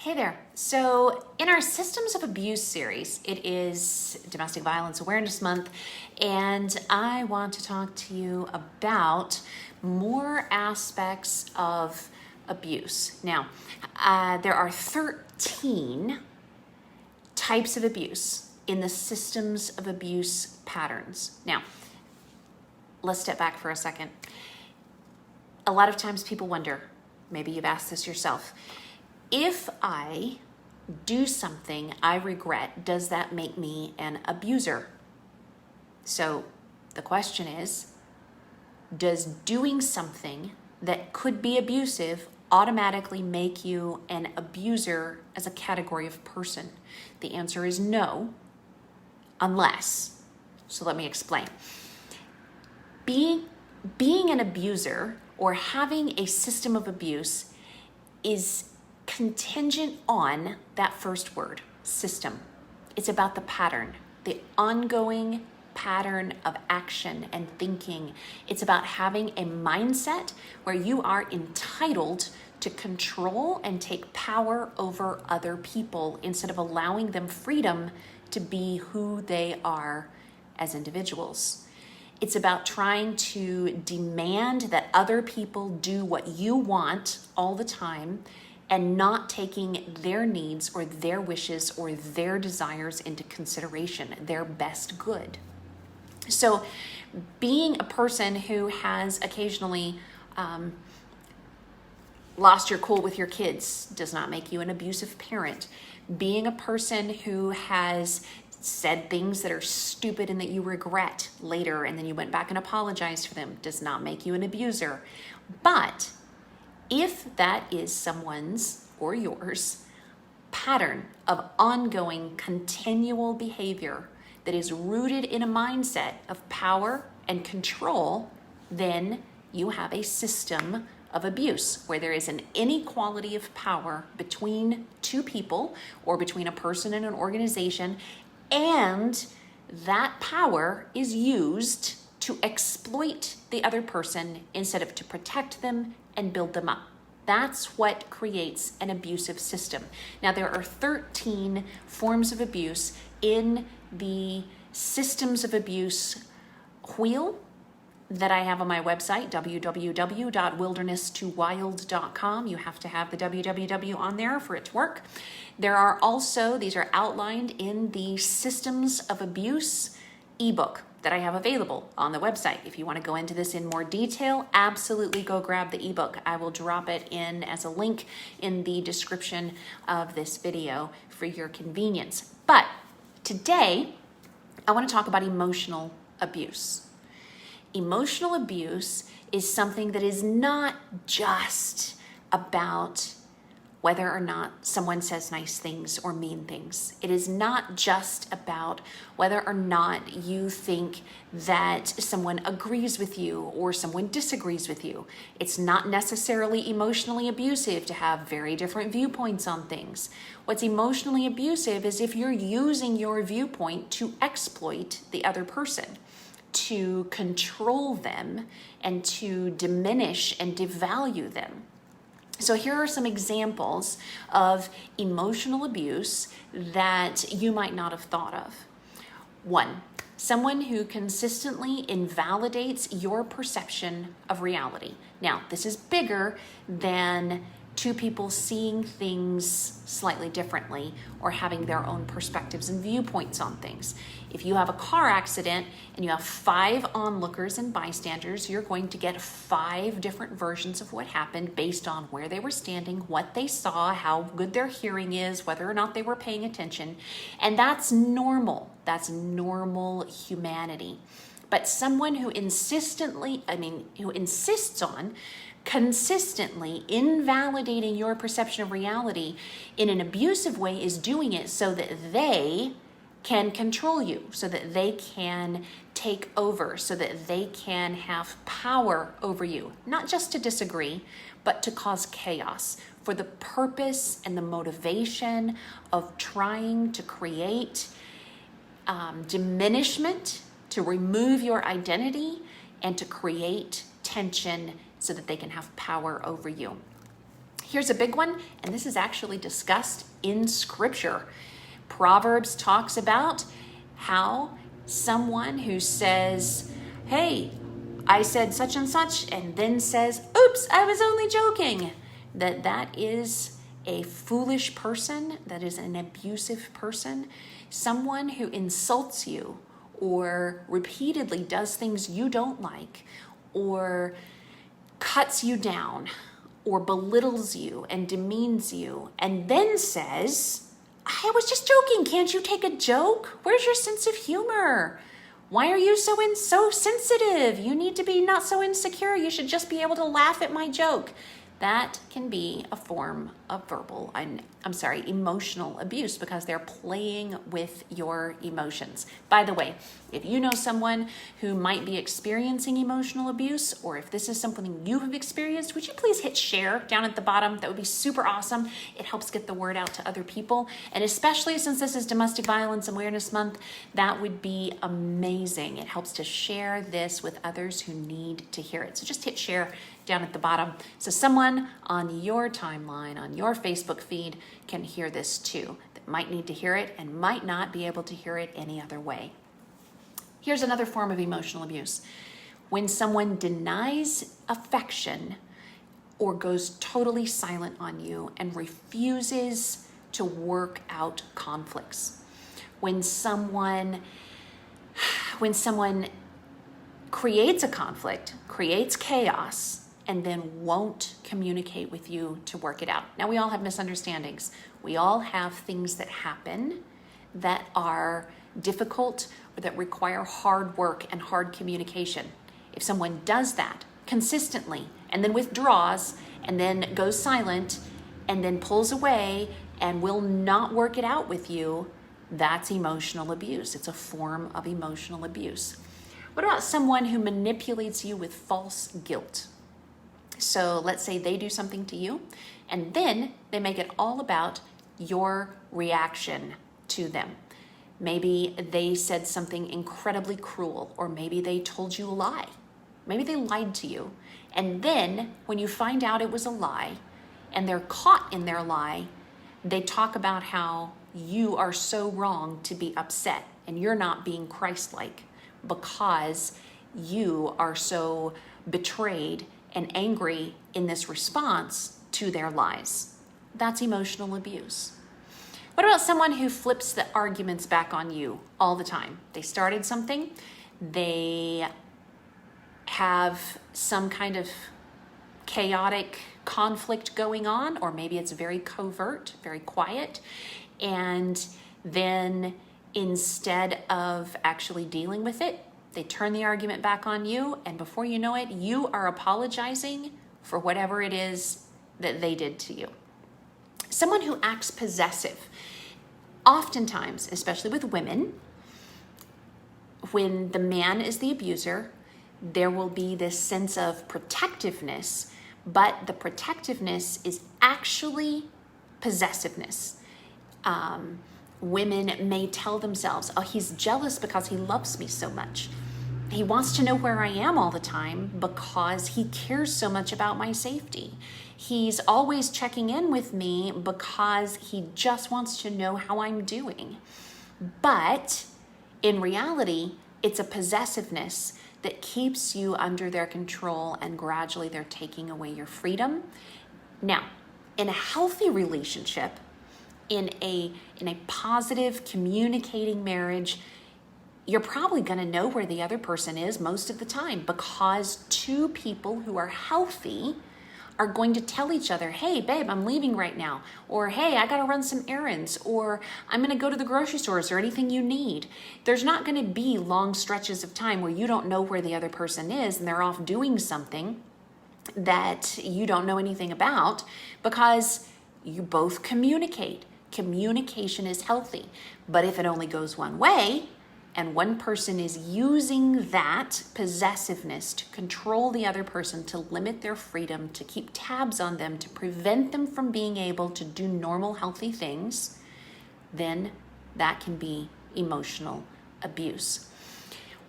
Hey there. So in our Systems of Abuse series, it is Domestic Violence Awareness Month, and I want to talk to you about more aspects of abuse. Now, there are 13 types of abuse in the Systems of Abuse patterns. Now, let's step back for a second. A lot of times people wonder, maybe you've asked this yourself, if I do something I regret, does that make me an abuser? So the question is, does doing something that could be abusive automatically make you an abuser as a category of person? The answer is no, unless, so let me explain. Being an abuser or having a system of abuse is contingent on that first word, system. It's about the pattern, the ongoing pattern of action and thinking. It's about having a mindset where you are entitled to control and take power over other people instead of allowing them freedom to be who they are as individuals. It's about trying to demand that other people do what you want all the time and not taking their needs or their wishes or their desires into consideration, their best good. So being a person who has occasionally lost your cool with your kids does not make you an abusive parent. Being a person who has said things that are stupid and that you regret later and then you went back and apologized for them does not make you an abuser. But if that is someone's or yours pattern of ongoing continual behavior that is rooted in a mindset of power and control, then you have a system of abuse where there is an inequality of power between two people or between a person and an organization, and that power is used to exploit the other person instead of to protect them and build them up. That's what creates an abusive system. Now, there are 13 forms of abuse in the Systems of Abuse wheel that I have on my website, www.wilderness2wild.com. You have to have the www on there for it to work. There are also, these are outlined in the Systems of Abuse ebook that I have available on the website. If you want to go into this in more detail, absolutely go grab the ebook. I will drop it in as a link in the description of this video for your convenience. But today, I want to talk about emotional abuse. Emotional abuse is something that is not just about whether or not someone says nice things or mean things. It is not just about whether or not you think that someone agrees with you or someone disagrees with you. It's not necessarily emotionally abusive to have very different viewpoints on things. What's emotionally abusive is if you're using your viewpoint to exploit the other person, to control them, and to diminish and devalue them. So here are some examples of emotional abuse that you might not have thought of. 1, someone who consistently invalidates your perception of reality. Now, this is bigger than two people seeing things slightly differently or having their own perspectives and viewpoints on things. If you have a car accident and you have 5 onlookers and bystanders, you're going to get 5 different versions of what happened based on where they were standing, what they saw, how good their hearing is, whether or not they were paying attention. And that's normal. That's normal humanity. But someone who insists on consistently invalidating your perception of reality in an abusive way is doing it so that they can control you, so that they can take over, so that they can have power over you, not just to disagree, but to cause chaos for the purpose and the motivation of trying to create diminishment, to remove your identity, and to create tension so that they can have power over you. Here's a big one, and this is actually discussed in Scripture. Proverbs talks about how someone who says, hey, I said such and such, and then says, oops, I was only joking, that is a foolish person, that is an abusive person, someone who insults you or repeatedly does things you don't like or cuts you down or belittles you and demeans you and then says, I was just joking. Can't you take a joke? Where's your sense of humor? Why are you so sensitive? You need to be not so insecure. You should just be able to laugh at my joke. That can be a form of emotional abuse because they're playing with your emotions. By the way, if you know someone who might be experiencing emotional abuse, or if this is something you have experienced, would you please hit share down at the bottom? That would be super awesome. It helps get the word out to other people. And especially since this is Domestic Violence Awareness Month, that would be amazing. It helps to share this with others who need to hear it. So just hit share down at the bottom so someone on your timeline, on your Facebook feed can hear this too, that might need to hear it and might not be able to hear it any other way. Here's another form of emotional abuse. When someone denies affection or goes totally silent on you and refuses to work out conflicts. When someone creates a conflict, creates chaos, and then won't communicate with you to work it out. Now, we all have misunderstandings. We all have things that happen that are difficult or that require hard work and hard communication. If someone does that consistently and then withdraws and then goes silent and then pulls away and will not work it out with you, that's emotional abuse. It's a form of emotional abuse. What about someone who manipulates you with false guilt? So let's say they do something to you, and then they make it all about your reaction to them. Maybe they said something incredibly cruel, or maybe they told you a lie. Maybe they lied to you. And then when you find out it was a lie, and they're caught in their lie, they talk about how you are so wrong to be upset, and you're not being Christ-like because you are so betrayed and angry in this response to their lies. That's emotional abuse. What about someone who flips the arguments back on you all the time? They started something, they have some kind of chaotic conflict going on, or maybe it's very covert, very quiet, and then instead of actually dealing with it, they turn the argument back on you, and before you know it, you are apologizing for whatever it is that they did to you. Someone who acts possessive. Oftentimes, especially with women, when the man is the abuser, there will be this sense of protectiveness, but the protectiveness is actually possessiveness. Women may tell themselves, oh, he's jealous because he loves me so much. He wants to know where I am all the time because he cares so much about my safety. He's always checking in with me because he just wants to know how I'm doing. But in reality, it's a possessiveness that keeps you under their control, and gradually they're taking away your freedom. Now, in a healthy relationship, in a positive communicating marriage, you're probably going to know where the other person is most of the time, because two people who are healthy are going to tell each other, hey, babe, I'm leaving right now, or hey, I got to run some errands, or I'm going to go to the grocery store. Is there anything you need? There's not going to be long stretches of time where you don't know where the other person is and they're off doing something that you don't know anything about, because you both communicate. Communication is healthy. But if it only goes one way, and one person is using that possessiveness to control the other person, to limit their freedom, to keep tabs on them, to prevent them from being able to do normal, healthy things, then that can be emotional abuse.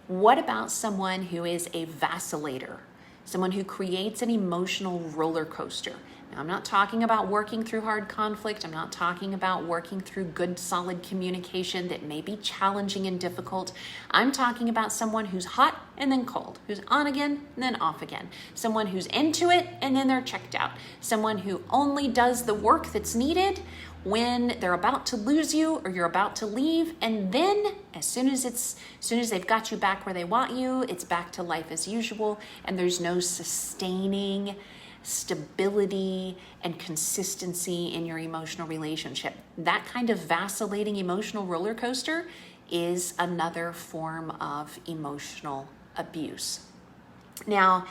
What about someone who is a vacillator? Someone who creates an emotional roller coaster. Now, I'm not talking about working through hard conflict. I'm not talking about working through good, solid communication that may be challenging and difficult. I'm talking about someone who's hot and then cold, who's on again and then off again, someone who's into it and then they're checked out, someone who only does the work that's needed when they're about to lose you or you're about to leave, and then as soon as they've got you back where they want you, it's back to life as usual, and there's no sustaining stability and consistency in your emotional relationship. That kind of vacillating emotional roller coaster is another form of emotional abuse. Now,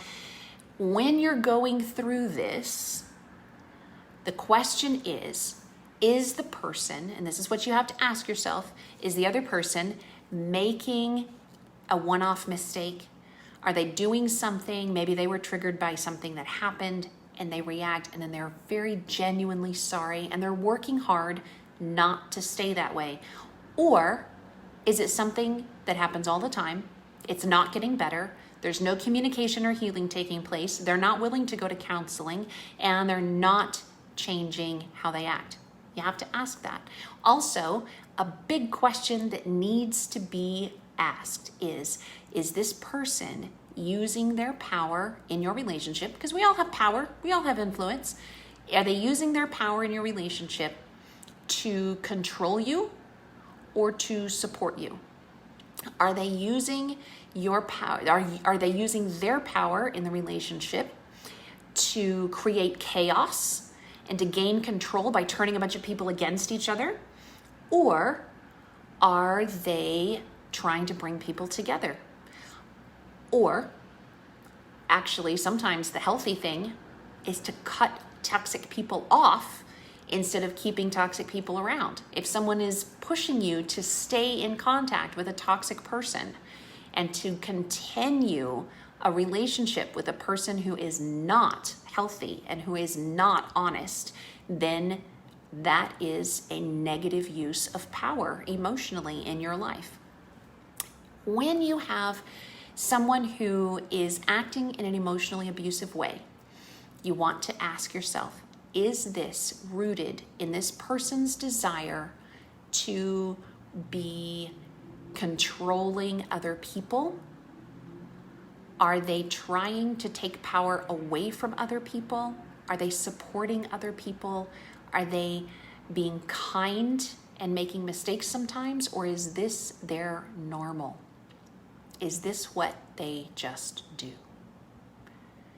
when you're going through this, the question is the person, and this is what you have to ask yourself, is the other person making a one-off mistake? Are they doing something? Maybe they were triggered by something that happened and they react, and then they're very genuinely sorry and they're working hard not to stay that way. Or is it something that happens all the time? It's not getting better. There's no communication or healing taking place. They're not willing to go to counseling, and they're not changing how they act. You have to ask that. Also, a big question that needs to be asked is this person using their power in your relationship? Because we all have power, we all have influence. Are they using their power in your relationship to control you or to support you? Are they using your power? Are they using their power in the relationship to create chaos and to gain control by turning a bunch of people against each other? Or are they trying to bring people together? Or actually, sometimes the healthy thing is to cut toxic people off instead of keeping toxic people around. If someone is pushing you to stay in contact with a toxic person and to continue a relationship with a person who is not healthy and who is not honest, then that is a negative use of power emotionally in your life. When you have someone who is acting in an emotionally abusive way, you want to ask yourself, is this rooted in this person's desire to be controlling other people? Are they trying to take power away from other people? Are they supporting other people? Are they being kind and making mistakes sometimes? Or is this their normal? Is this what they just do?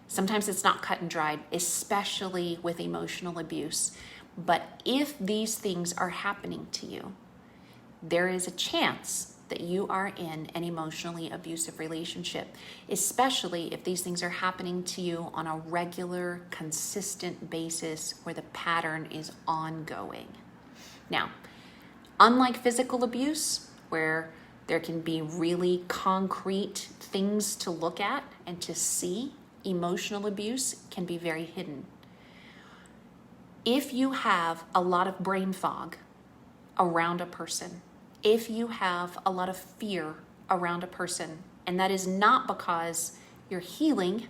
Sometimes it's not cut and dried, especially with emotional abuse. But if these things are happening to you, there is a chance that you are in an emotionally abusive relationship, especially if these things are happening to you on a regular, consistent basis where the pattern is ongoing. Now, unlike physical abuse, where there can be really concrete things to look at and to see, emotional abuse can be very hidden. If you have a lot of brain fog around a person, if you have a lot of fear around a person, and that is not because you're healing,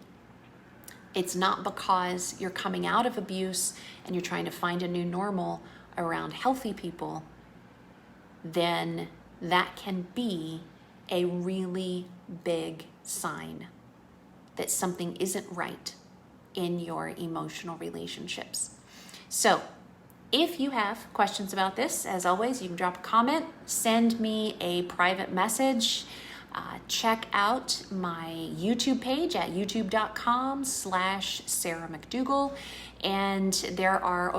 it's not because you're coming out of abuse and you're trying to find a new normal around healthy people, then that can be a really big sign that something isn't right in your emotional relationships. So, if you have questions about this, as always, you can drop a comment, send me a private message. Check out my YouTube page at youtube.com/Sarah McDugal. And there are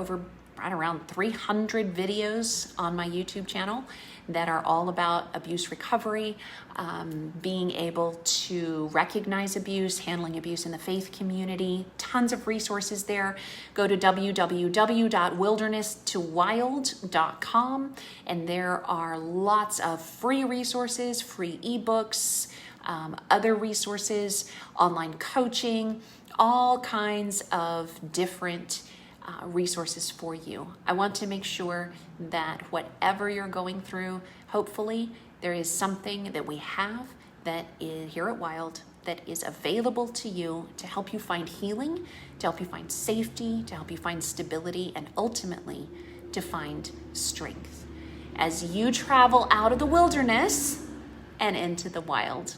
right around 300 videos on my YouTube channel that are all about abuse recovery, being able to recognize abuse, handling abuse in the faith community. Tons of resources there. Go to www.wilderness2wild.com, and there are lots of free resources, free eBooks, other resources, online coaching, all kinds of different resources for you. I want to make sure that whatever you're going through, hopefully there is something that we have that is here at Wild that is available to you to help you find healing, to help you find safety, to help you find stability, and ultimately to find strength as you travel out of the wilderness and into the wild.